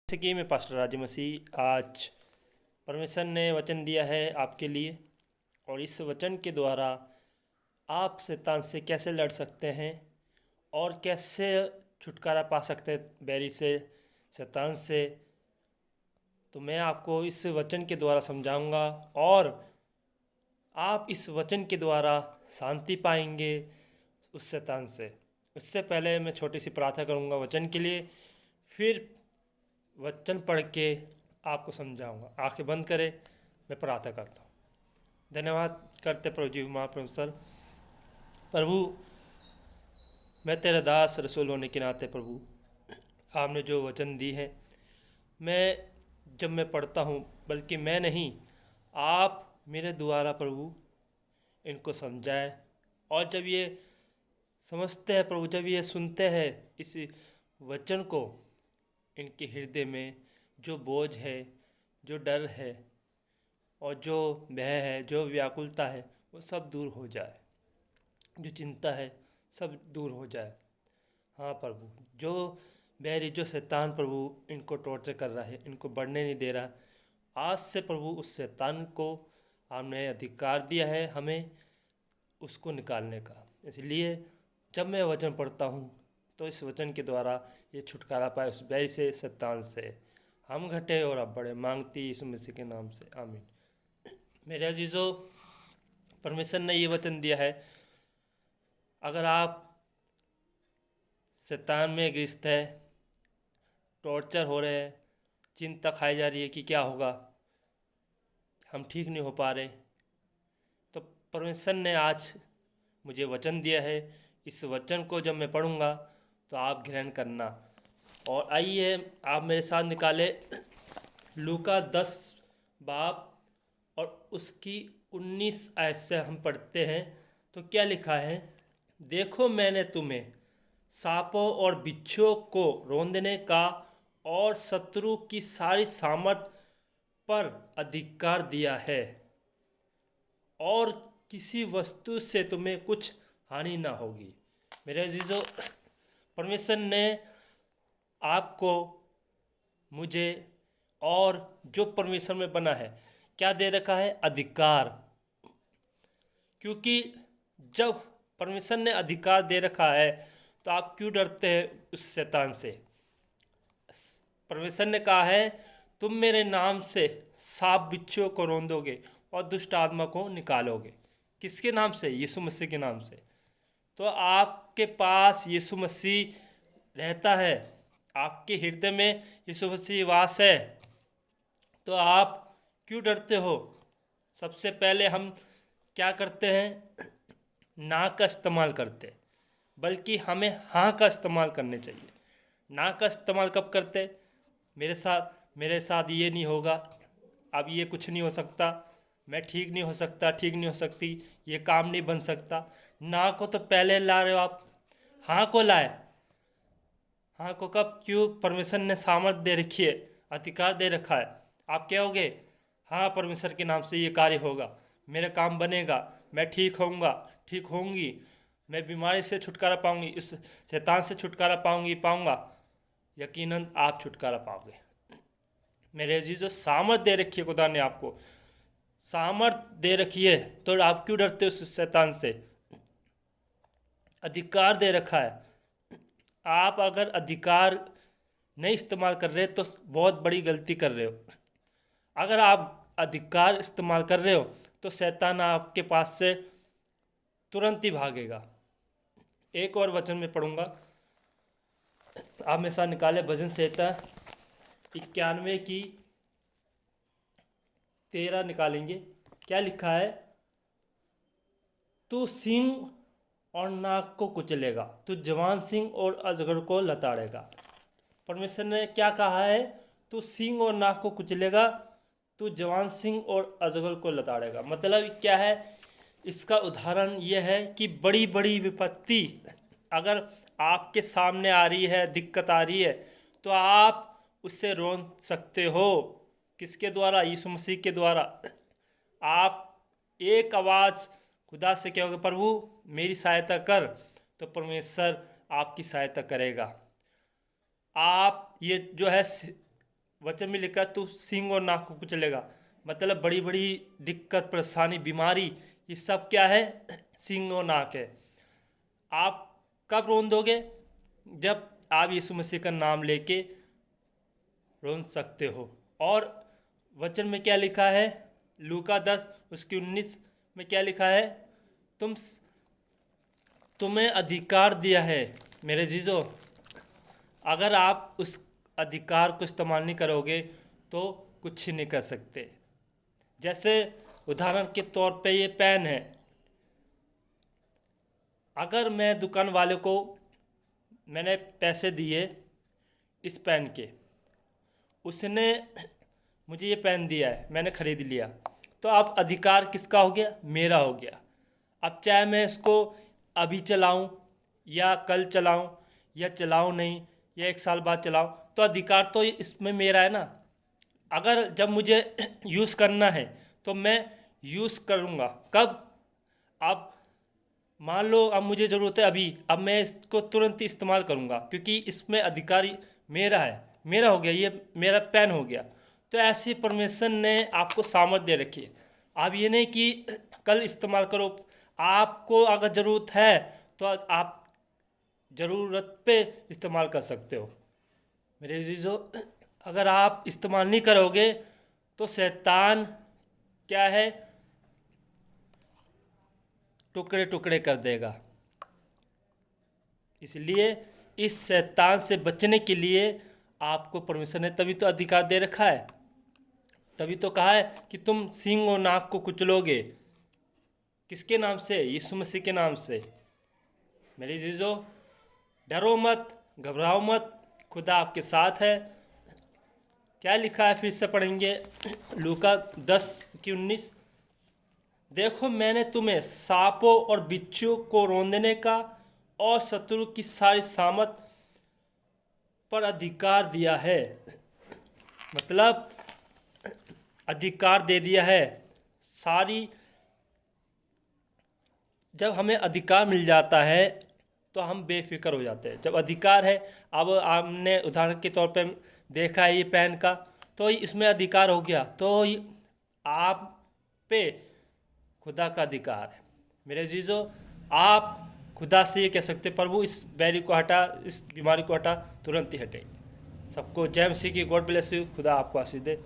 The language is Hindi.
जैसे कि मैं पास्टर राजू मसीह आज परमेश्वर ने वचन दिया है आपके लिए, और इस वचन के द्वारा आप शैतान से कैसे लड़ सकते हैं और कैसे छुटकारा पा सकते हैं बैरी से, शैतान से। तो मैं आपको इस वचन के द्वारा समझाऊंगा और आप इस वचन के द्वारा शांति पाएंगे उस शैतान से। उससे पहले मैं छोटी सी प्रार्थना करूंगा वचन के लिए, फिर वचन पढ़ के आपको समझाऊंगा। आंखें बंद करें, मैं प्रार्थना करता हूँ। धन्यवाद करते प्रभु जी महाप्रभु सर। प्रभु, मैं तेरा दास रसूल होने के नाते प्रभु, आपने जो वचन दी है, मैं पढ़ता हूँ, बल्कि मैं नहीं, आप मेरे द्वारा प्रभु इनको समझाए। और जब ये समझते हैं प्रभु, जब ये सुनते हैं इस वचन को, इनके हृदय में जो बोझ है, जो डर है और जो भय है, जो व्याकुलता है, वो सब दूर हो जाए। जो चिंता है सब दूर हो जाए। हाँ प्रभु, जो बैरी, जो शैतान प्रभु इनको टॉर्चर कर रहा है, इनको बढ़ने नहीं दे रहा, आज से प्रभु उस शैतान को आपने अधिकार दिया है हमें उसको निकालने का। इसलिए जब मैं वचन पढ़ता हूँ तो इस वचन के द्वारा ये छुटकारा पाए उस बैरी से, शैतान से। हम घटे और आप बड़े मांगती यीशु मसीह के नाम से, आमीन। मेरे अजीजों, परमेश्वर ने ये वचन दिया है, अगर आप शैतान में ग्रस्त है, टॉर्चर हो रहे हैं, चिंता खाई जा रही है कि क्या होगा, हम ठीक नहीं हो पा रहे, तो परमेश्वर ने आज मुझे वचन दिया है। इस वचन को जब मैं पढ़ूंगा तो आप ग्रहण करना। और आइए आप मेरे साथ निकाले लूका 10 बाब और उसकी 19 आयत से हम पढ़ते हैं। तो क्या लिखा है? देखो, मैंने तुम्हें सांपों और बिच्छुओं को रौंदने का और शत्रु की सारी सामर्थ पर अधिकार दिया है, और किसी वस्तु से तुम्हें कुछ हानि ना होगी। मेरे अजीजों, परमेश्वर ने आपको, मुझे और जो परमेश्वर में बना है, क्या दे रखा है? अधिकार। क्योंकि जब परमेश्वर ने अधिकार दे रखा है तो आप क्यों डरते हैं उस शैतान से? परमेश्वर ने कहा है, तुम मेरे नाम से सांप बिच्छुओं को रौंदोगे और दुष्ट आत्मा को निकालोगे। किसके नाम से? यीशु मसीह के नाम से। तो आपके पास यीशु मसीह रहता है, आपके हृदय में यीशु मसीह वास है, तो आप क्यों डरते हो? सबसे पहले हम क्या करते हैं? ना का इस्तेमाल करते, बल्कि हमें हाँ का इस्तेमाल करने चाहिए। ना का इस्तेमाल कब करते? मेरे साथ ये नहीं होगा, अब ये कुछ नहीं हो सकता, मैं ठीक नहीं हो सकता, ठीक नहीं हो सकती, ये काम नहीं बन सकता। ना को तो पहले ला रहे हो आप, हाँ को लाए। हाँ को कब? क्यों? परमेश्वर ने सामर्थ्य दे रखी है, अधिकार दे रखा है। आप क्या होगे? हाँ, परमेश्वर के नाम से ये कार्य होगा, मेरा काम बनेगा, मैं ठीक होऊंगा, ठीक होंगी, मैं बीमारी से छुटकारा पाऊंगी, इस शैतान से छुटकारा पाऊंगा। यकीनन आप छुटकारा पाओगे। मेरे अजीजों, सामर्थ दे रखी है, खुदा ने आपको सामर्थ दे रखी है, तो आप क्यों डरते हो उस शैतान से? अधिकार दे रखा है। आप अगर अधिकार नहीं इस्तेमाल कर रहे तो बहुत बड़ी गलती कर रहे हो। अगर आप अधिकार इस्तेमाल कर रहे हो तो शैतान आपके पास से तुरंत ही भागेगा। एक और वचन में पढ़ूंगा, आप मेरे साथ निकाले भजन संहिता 91 की 13 निकालेंगे। क्या लिखा है? तू सिंह और नाग को कुचलेगा, तू जवान सिंह और अजगर को लताड़ेगा। परमेश्वर ने क्या कहा है? तू सिंह और नाग को कुचलेगा, तू जवान सिंह और अजगर को लताड़ेगा। मतलब क्या है? इसका उदाहरण यह है कि बड़ी बड़ी विपत्ति अगर आपके सामने आ रही है, दिक्कत आ रही है, तो आप उससे रोक सकते हो। किसके द्वारा? यीशु मसीह के द्वारा। आप एक आवाज़ खुदा से कहोगे, प्रभु मेरी सहायता कर, तो परमेश्वर आपकी सहायता करेगा। आप ये जो है वचन में लिखा तू सींग और नाक को कुचलेगा, मतलब बड़ी बड़ी दिक्कत, परेशानी, बीमारी, ये सब क्या है? सींग और नाक है। आप कब रोन दोगे? जब आप यीशु मसीह का नाम लेके रोन सकते हो। और वचन में क्या लिखा है? लूका 10 उसकी 19 में क्या लिखा है? तुम्हें अधिकार दिया है मेरे जीजो। अगर आप उस अधिकार को इस्तेमाल नहीं करोगे तो कुछ ही नहीं कर सकते। जैसे उदाहरण के तौर पे ये पेन है, अगर मैं दुकान वाले को मैंने पैसे दिए इस पेन के, उसने मुझे ये पेन दिया है, मैंने ख़रीद लिया, तो अब अधिकार किसका हो गया? मेरा हो गया। अब चाहे मैं इसको अभी चलाऊं या कल चलाऊं या चलाऊं नहीं या 1 साल बाद चलाऊं, तो अधिकार तो इसमें मेरा है ना। अगर जब मुझे यूज़ करना है तो मैं यूज़ करूँगा। कब? अब मान लो अब मुझे ज़रूरत है अभी, अब मैं इसको तुरंत इस्तेमाल करूँगा क्योंकि इसमें अधिकारी मेरा है, मेरा हो गया, ये मेरा पेन हो गया। तो ऐसे परमेश्वर ने आपको सामर्थ दे रखी है। आप ये नहीं कि कल इस्तेमाल करो, आपको अगर ज़रूरत है तो आप ज़रूरत पे इस्तेमाल कर सकते हो मेरे जीजो। अगर आप इस्तेमाल नहीं करोगे तो शैतान क्या है? टुकड़े टुकड़े कर देगा। इसलिए इस शैतान से बचने के लिए आपको परमेश्वर ने तभी तो अधिकार दे रखा है, तभी तो कहा है कि तुम सींग और नाक को कुचलोगे। किसके नाम से? यीशु मसीह के नाम से। मेरे जीजो, डरो मत, घबराओ मत, खुदा आपके साथ है। क्या लिखा है? फिर से पढ़ेंगे लूका 10:19। देखो मैंने तुम्हें सांपों और बिच्छू को रौंदने का और शत्रु की सारी सामत पर अधिकार दिया है। मतलब अधिकार दे दिया है सारी। जब हमें अधिकार मिल जाता है तो हम बेफिक्र हो जाते हैं। जब अधिकार है, अब आपने उदाहरण के तौर पे देखा है ये पेन का, तो इसमें अधिकार हो गया, तो आप पे खुदा का अधिकार है। मेरे जीजो, आप खुदा से ये कह सकते, प्रभु इस बैरी को हटा, इस बीमारी को हटा, तुरंत ही हटेगी। सबको जय मसीह की। God bless you. खुदा आपको आशीष दे।